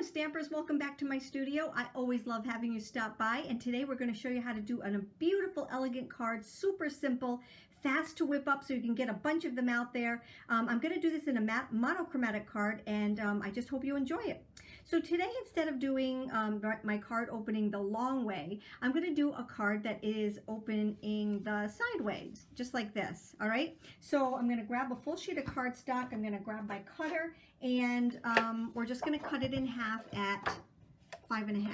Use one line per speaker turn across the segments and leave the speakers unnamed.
Stampers, welcome back to my studio. I always love having you stop by, and today we're going to show you how to do a beautiful, elegant card, super simple, fast to whip up so you can get a bunch of them out there. I'm going to do this in a monochromatic card, and I just hope you enjoy it. So today, instead of doing my card opening the long way, I'm going to do a card that is opening the sideways, just like this, all right? So I'm going to grab a full sheet of cardstock, I'm going to grab my cutter, and we're just going to cut it in half at 5.5.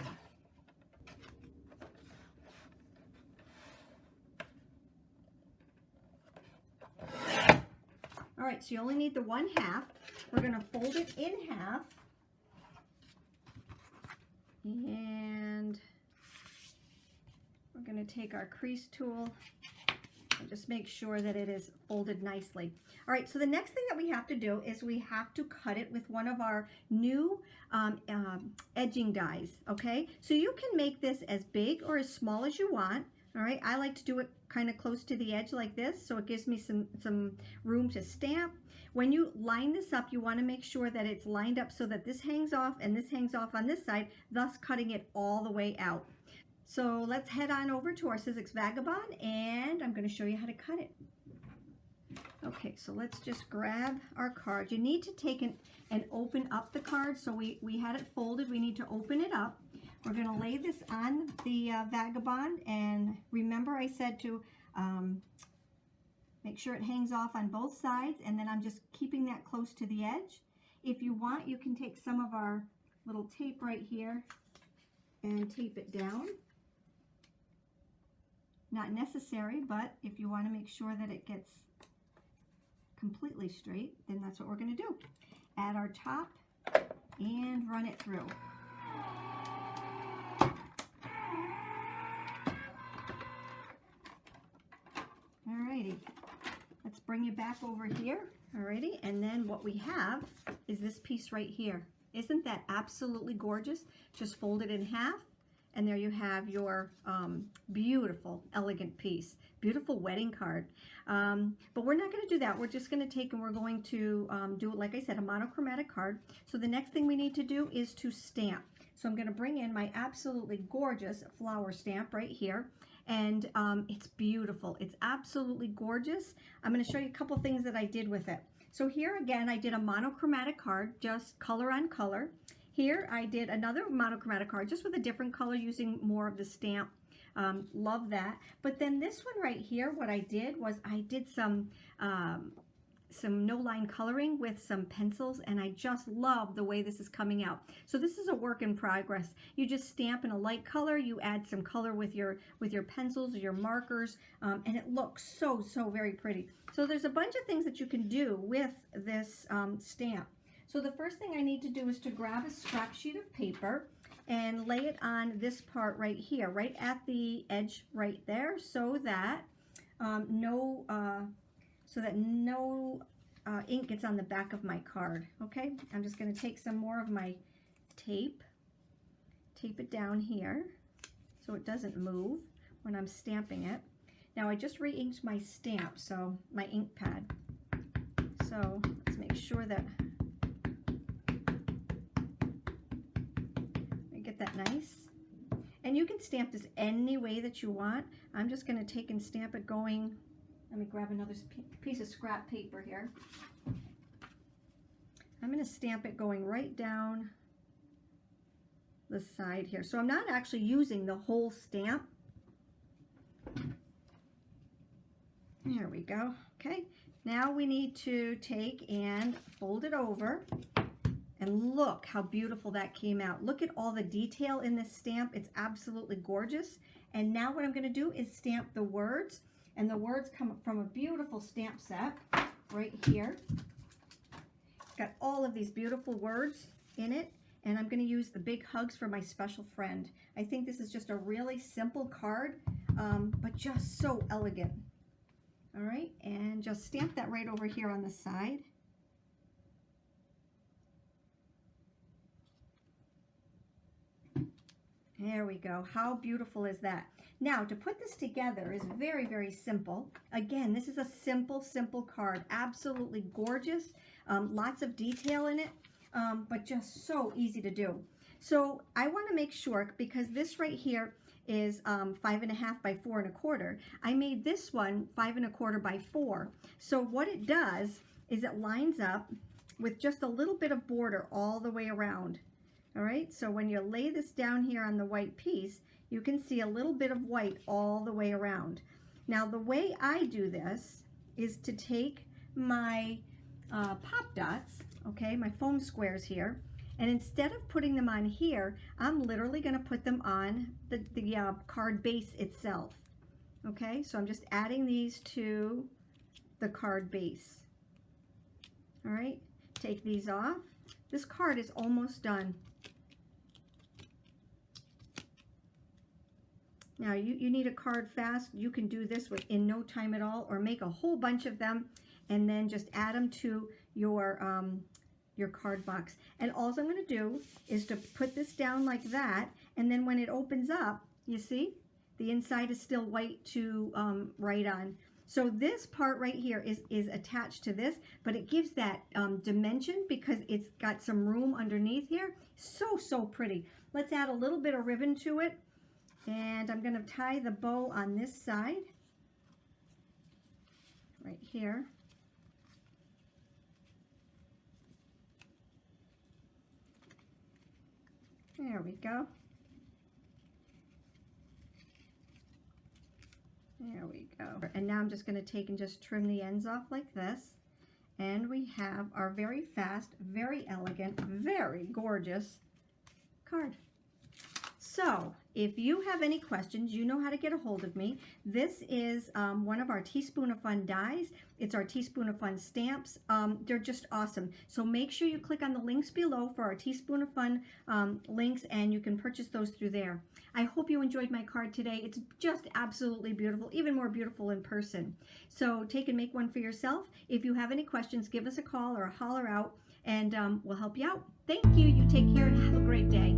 All right, so you only need the 1/2. We're going to fold it in half. And we're going to take our crease tool and just make sure that it is folded nicely. All right, so the next thing that we have to do is we have to cut it with one of our new edging dies, okay? So you can make this as big or as small as you want. All right, I like to do it kind of close to the edge like this, so it gives me some room to stamp. When you line this up, you want to make sure that it's lined up so that this hangs off and this hangs off on this side, thus cutting it all the way out. So let's head on over to our Sizzix Vagabond, and I'm going to show you how to cut it. Okay, so let's just grab our card. You need to take and open up the card. So we had it folded. We need to open it up. We're going to lay this on the Vagabond, and remember I said to make sure it hangs off on both sides, and then I'm just keeping that close to the edge. If you want, you can take some of our little tape right here and tape it down. Not necessary, but if you want to make sure that it gets completely straight, then that's what we're going to do. Add our top and run it through. Alrighty, let's bring it back over here. Alrighty, and then what we have is this piece right here. Isn't that absolutely gorgeous? Just fold it in half, and there you have your beautiful, elegant piece. Beautiful wedding card. But we're not going to do that. We're just going to take and we're going to do, like I said, a monochromatic card. So the next thing we need to do is to stamp. So I'm going to bring in my absolutely gorgeous flower stamp right here. And it's beautiful. It's absolutely gorgeous. I'm going to show you a couple things that I did with it. So here again, I did a monochromatic card, just color on color. Here I did another monochromatic card, just with a different color using more of the stamp. Love that. But then this one right here, what I did was I did some no-line coloring with some pencils, and I just love the way this is coming out. So this is a work in progress. You just stamp in a light color, you add some color with your pencils or your markers, and it looks so very pretty. So there's a bunch of things that you can do with this stamp. So the first thing I need to do is to grab a scrap sheet of paper and lay it on this part right here, right at the edge right there, so that no ink gets on the back of my card. Okay, I'm just going to take some more of my tape it down here so it doesn't move when I'm stamping it. Now I just re-inked my stamp, so my ink pad. So let's make sure that I get that nice. And you can stamp this any way that you want. I'm just going to take and stamp it going. Let me grab another piece of scrap paper here. I'm going to stamp it going right down the side here. So I'm not actually using the whole stamp. There we go. Okay. Now we need to take and fold it over. And look how beautiful that came out. Look at all the detail in this stamp. It's absolutely gorgeous. And now what I'm going to do is stamp the words. And the words come from a beautiful stamp set right here. It's got all of these beautiful words in it. And I'm going to use the big hugs for my special friend. I think this is just a really simple card, but just so elegant. All right, and just stamp that right over here on the side. There we go. How beautiful is that? Now, to put this together is very simple. Again, this is a simple card. Absolutely gorgeous. Lots of detail in it, but just so easy to do. So I want to make sure, because this right here is 5.5 by 4.25. I made this one 5.25 by 4. So what it does is it lines up with just a little bit of border all the way around. All right, so when you lay this down here on the white piece, you can see a little bit of white all the way around. Now the way I do this is to take my pop dots, okay, my foam squares here, and instead of putting them on here, I'm literally going to put them on the card base itself. Okay, so I'm just adding these to the card base. All right, take these off. This card is almost done. Now you need a card fast. You can do this in no time at all, or make a whole bunch of them and then just add them to your card box. And all I'm going to do is to put this down like that, and then when it opens up, you see the inside is still white to write on. So this part right here is attached to this, but it gives that dimension because it's got some room underneath here. So pretty. Let's add a little bit of ribbon to it, and I'm going to tie the bow on this side right here. There we go. There we go. And now I'm just going to take and just trim the ends off like this. And we have our very fast, very elegant, very gorgeous card. So if you have any questions, you know how to get a hold of me. This is one of our Teaspoon of Fun dies. It's our Teaspoon of Fun stamps. They're just awesome. So make sure you click on the links below for our Teaspoon of Fun links, and you can purchase those through there. I hope you enjoyed my card today. It's just absolutely beautiful, even more beautiful in person. So take and make one for yourself. If you have any questions, give us a call or a holler out, and we'll help you out. Thank you. You take care and have a great day.